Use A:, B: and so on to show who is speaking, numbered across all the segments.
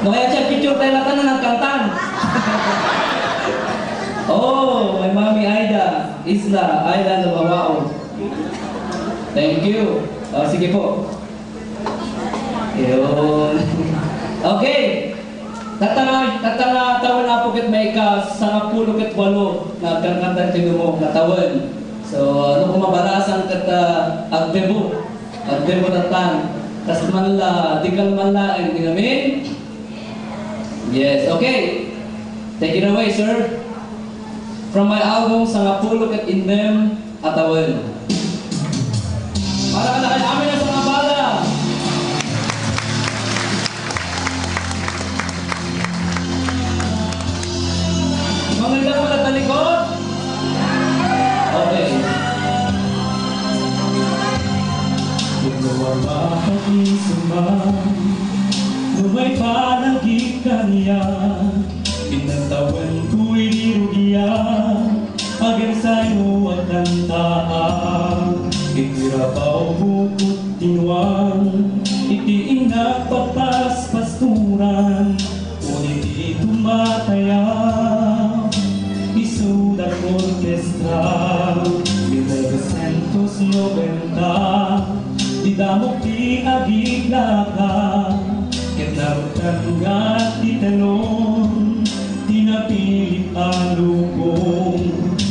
A: Makaya siya picture tayo lahat na nagkantan. Oh, my mommy Aida, Isla, Aida Nabawao. Thank you. Oh, sige po. Yun. Okay. Tatawan na po kit may ka sa 10 ket 8 na kanta tinumo katawan. So ano kung mabalasan ket agdebo tatan. Tas manla digal manla ang dinamin. Yes, okay. Take it away, sir. From my album sa 10 ket Indem Atawan. Para ka na amin na sa mga bala. Maganda mo na talikod? Okay.
B: Kung nawala kang isuman, lumay palagi ka niya, pinatawan ko'y dirugiyan, agang sa'yo at kantaan, itirabaw bukot tinuan, itiin na papas-pasturan, ngunit di tumatayaw, isudat orkestra, 1990, di damok di agigla ka, kinarutan nga di talon, tinapilip ang lubong,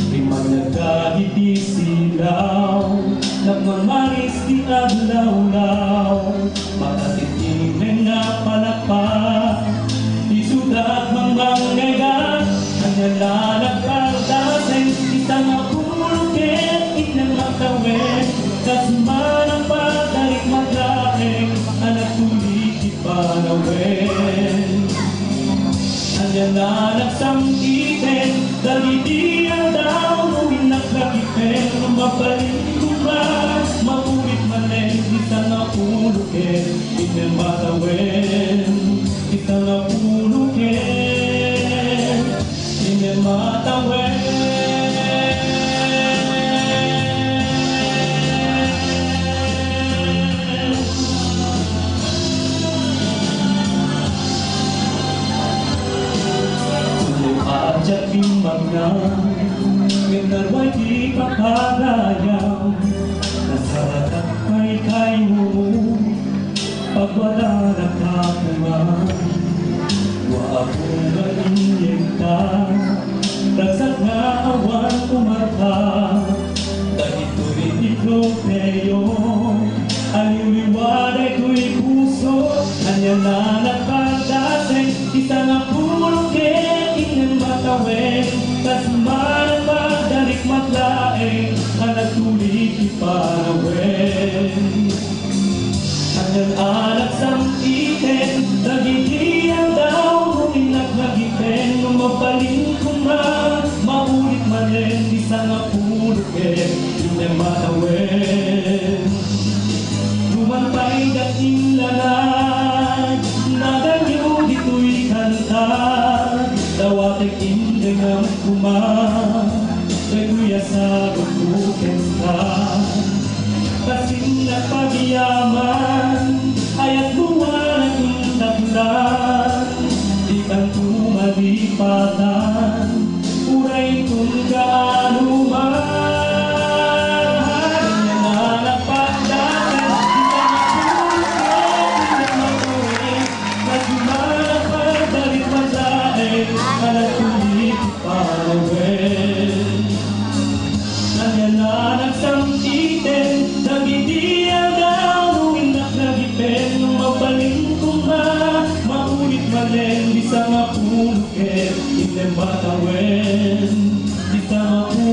B: limang nagkahiti silaw, nagmamaris di aglaw-law, makatitingin na palakpak, isudat mamanggagat, nanyalanag pardasen, isang apulukin, inang makawin, kasman ang pagdarik maglaing, anak tulik ipanawin. Nanyalanag samkitin, daliti ang daw, huminak lakitin, mabalik kumpas, mapulit manin, isang apulukin, inang matawin, isang apulukin, inang matawin. Ajak bimbangnya, menarway di pakarayang, nasarakat kay mo, pagwala nakakuman, wa akong galingyenta, ragsak nga awan kumarta, dahil rin itlopeo, aliw-liwanay ko'y puso, kanya na nagpagdating, isang apulukin, inang matawin, kasman ang pagdarik matlaing, kanagtulik ipanawin. Hanggang anak samkitin, nagigiyang daw, huminak nagitin, mapaling kuman, maulit manin, isang apulukin, inang matawin. Lumantay dating lalay, naganyo dito'y kanta, dawating indengam kuman, reguya sa bukukin ka. Kasing nagpagiyaman, ayat buwan ang taglan, di kang tumalipatan, uray kung gaano man. Nanyalanag samkitin, nagitiyan daw, huminak nagipin, mabaling kuma, maulit malen, di sa mapulukin, hindi matawin, di sa mapulukin.